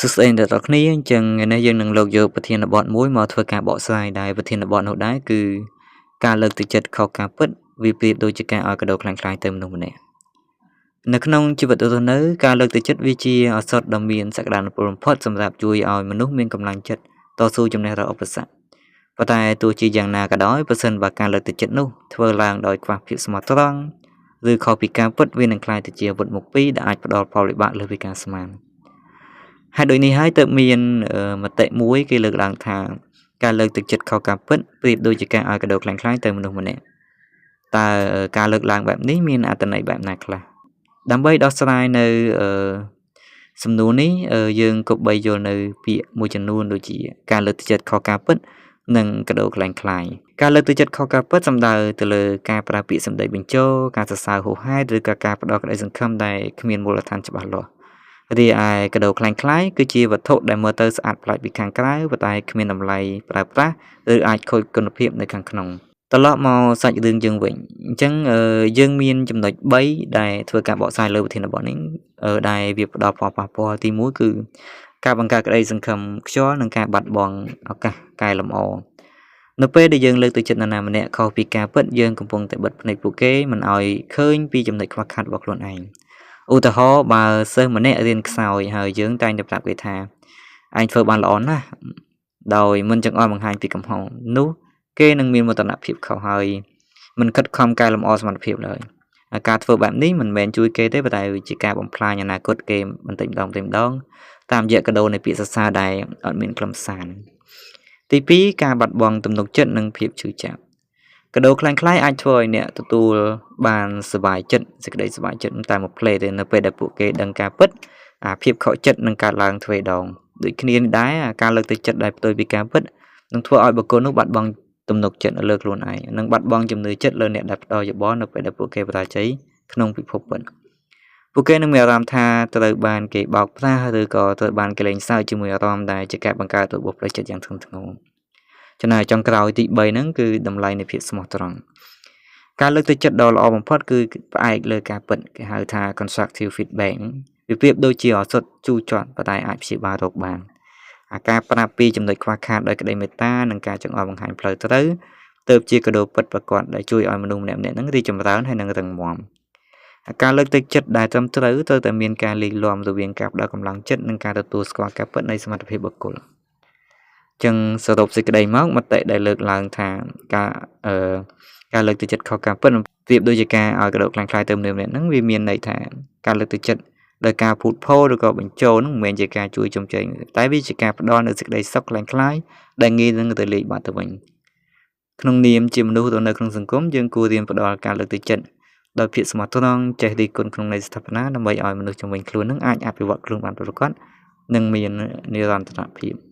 សួស្តីអ្នកទាំងអស់គ្នាអញ្ចឹងថ្ងៃនេះយើងនឹងលើកយកប្រធានបទមួយមកធ្វើការបកស្រាយដែលប្រធានបទនោះដែរគឺការលើកទឹកចិត្តខុសការពិតវាប្រៀបដូចជាការឲ្យកាដូខ្លាំងៗទៅមនុស្សម្នាក់នៅក្នុងជីវិតរស់នៅការលើកទឹកចិត្តវាជាឱសថដ៏មានសក្តានុពលបំផុតសម្រាប់ជួយឲ្យមនុស្សមានកម្លាំងចិត្តតស៊ូជំនះរាល់ឧបសគ្គប៉ុន្តែទោះជាយ៉ាងណាក៏ដោយប្រសិនបើការលើកទឹកចិត្តនោះធ្វើឡើងដោយខ្វះភាពស្មោះត្រង់ឬខុសពីការពិតវានឹងក្លាយទៅជាអាវុធមុខពីរដែលអាចផ្ដល់ផលវិបាកលើសពីការស្មានហើយដូចនេះហើយទើបមានមតិមួយគេលើកឡើងថាការលើកទឹកចិត្តខុសការពិតប្រៀបដូចជាការឲ្យកាដូខ្លាំងៗទៅមនុស្សម្នាក់តើការលើកឡើងបែបនេះមានអត្ថន័យបែបណាខ្លះដើម្បីដោះស្រាយនៅសំណួរនេះយើងគប្បីយល់នៅពាក្យមួយចំនួនដូចជាការលើកទឹកចិត្តខុសការពិតនិងកាដូខ្លាំងៗការលើកទឹកចិត្តខុសការពិតសំដៅទៅលើការប្រើពាក្យសម្ដីបញ្ចូលការសរសើរហួសហេតុឬក៏ការផ្ដល់ក្តីសង្ឃឹមដែលគ្មានមូលដ្ឋានច្បាស់លាស់រីឯកាដូខ្លាំងៗគឺជាវត្ថុដែលមើលទៅស្អាតប្លែកពីខាងក្រៅប៉ុន្តែគ្មានតម្លៃប្រើប្រាស់ឬអាចខូចគុណភាពនៅខាងក្នុងត្រឡប់មកសាច់រឿងយើងវិញអញ្ចឹងយើងមានចំណុច3ដែលធ្វើការបកស្រាយលើប្រធានបទនេះដែលវាផ្ដល់ផលប៉ះពាល់ទី1គឺការបង្កើតក្តីសង្ឃឹមខ្យល់និងការបាត់បង់ឱកាសកែលម្អនៅពេលដែលយើងលើកទឹកចិត្តនរណាម្នាក់ខុសពីការពិតយើងកំពុងតែបិទភ្នែកពួកគេមិនឲ្យឃើញពីចំណុចខ្វះខាតរបស់ខ្លួនឯងឧទាហរណ៍បើសិស្សម្នាក់រៀនខ្សោយហើយយើងតែងតែប្រាប់គេថាឯងធ្វើបានល្អណាស់ដោយមិនចង្អុលបង្ហាញពីកំហុសនោះគេនឹងមានមោទនភាពខុសហើយមិនខិតខំកែលម្អសមត្ថភាពឡើយការធ្វើបែបនេះមិនមែនជួយគេទេប៉ុន្តែជាការបំផ្លាញអនាគតគេបន្តិចម្ដងតាមរយៈកាដូនៃពាក្យសរសើរដែលអត់មានខ្លឹមសារទី2ការបាត់បង់ទំនុកចិត្តនិងភាពឈឺចាប់កាដូខ្លាំងៗអាចធ្វើឲ្យអ្នកទទួលបានសុបាយចិត្តសេចក្តីសុបាយចិត្តតែមួយផ្លេតទេនៅពេលដែលពួកគេដឹងការពិតភាពខកចិត្តនឹងកើតឡើងទ្វេដងដូចគ្នានេះដែរការលើកទឹកចិត្តដែលផ្ទុយពីការពិតនឹងធ្វើឲ្យបុគ្គលនោះបាត់បង់ទំនុកចិត្តលើខ្លួនឯងនិងបាត់បង់ជំនឿចិត្តលើអ្នកដែលផ្ដល់យោបល់នៅពេលដែលពួកគេបរាជ័យក្នុងពិភពពិតពួកគេនឹងមានអារម្មណ៍ថាត្រូវបានគេបោកប្រាស់ឬក៏ត្រូវបានគេលេងសើចជាមួយអារម្មណ៍ដែលជាការបង្កើតរបបផ្លូវចិត្តយ៉ាងធ្ងន់ធ្ងរចំណែកចុងក្រោយទី3ហ្នឹងគឺតម្លៃនៃភាពស្មោះត្រង់ការលើកទឹកចិត្តដ៏ល្អបំផុតគឺផ្អែកលើការពិតគេហៅថា constructive feedback វាប្រៀបដូចជាឱសថជូរចត់ប៉ុន្តែអាចព្យាបាលរោគបានការប្រាប់ពីចំណុចខ្វះខាតដោយក្តីមេត្តានិងការចង្អុលបង្ហាញផ្លូវត្រូវទើបជាកាដូពិតប្រាកដដែលជួយឲ្យមនុស្សម្នាក់ៗហ្នឹងរីកចម្រើនហើយនឹងរឹងមាំការលើកទឹកចិត្តដែលត្រឹមត្រូវត្រូវតែមានការលីកលាមរវាងការផ្ដល់កម្លាំងចិត្តនិងការទទួលស្គាល់ការពិតនៃសមត្ថភាពបុគ្គលចឹងសរុបសេចក្តីមកមតិដែលលើកឡើងថាការលើកទឹកចិត្តខុសការពិតប្រៀបដូចជាការឲ្យកាដូខ្លាំងៗទៅមនុស្សម្នាក់ហ្នឹងវាមានន័យថាការលើកទឹកចិត្តដោយការភូតភរឬក៏បញ្ចូលហ្នឹងមិនមែនជាការជួយជំរុញតែវាជាការផ្ដល់នូវសេចក្តីសុខខ្លាំងៗដែលងាយនឹងទៅលេខបាត់ទៅវិញក្នុងនាមជាមនុស្សរស់នៅក្នុងសង្គមយើងគួររៀនផ្ដល់ការលើកទឹកចិត្តដោយភាពស្មោះត្រង់ចេះរិះគន់ក្នុងន័យស្ថាបនាដើម្បីឲ្យមនុស្សជំនាញខ្លួននឹងអាចអភិវឌ្ឍខ្លួនបានប្រកបនិងមាននិរន្តរភាព